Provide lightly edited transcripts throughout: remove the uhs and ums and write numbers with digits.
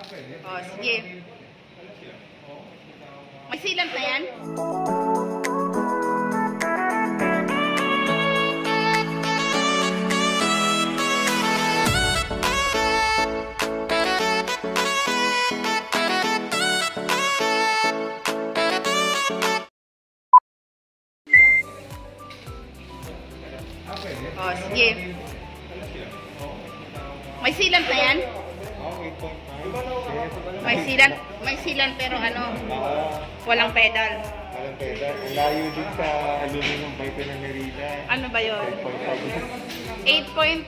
O, sige. May sealant na yan? O, sige. May sealant na yan? May sealant pero ano, walang pedal. Walang pedal. Ang layo din sa aluminum bike na Merida. Ano ba yun? 8 point.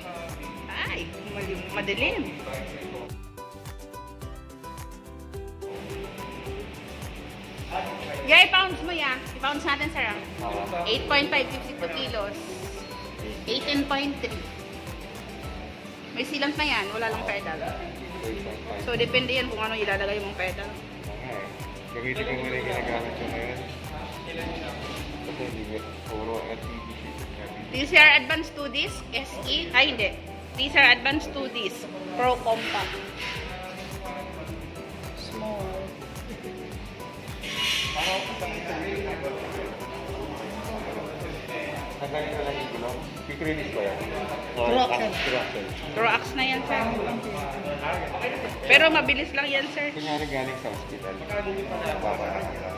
Ay, madilim. Yeah, i-pounds mo yan. I-pounds natin, sir. 8.552 kilos. 18.3. May sealant na yan. Wala lang pedal. So, depende yan kung ano ilalagay mong pedal. Gamitin ko muna yung ginagamit ko ngayon. Kasi hindi puro LTV sheet. TCR Advanced 2 Disc SE. Ay, hindi. TCR Advanced 2 Disc Pro Compact. Small. Nagaling ka lang yung gulong. Quick release ba yan? Troax na yan, sir. Pero mabilis lang yan, sir. Kunyari galing sa hospital. Babayaran ka.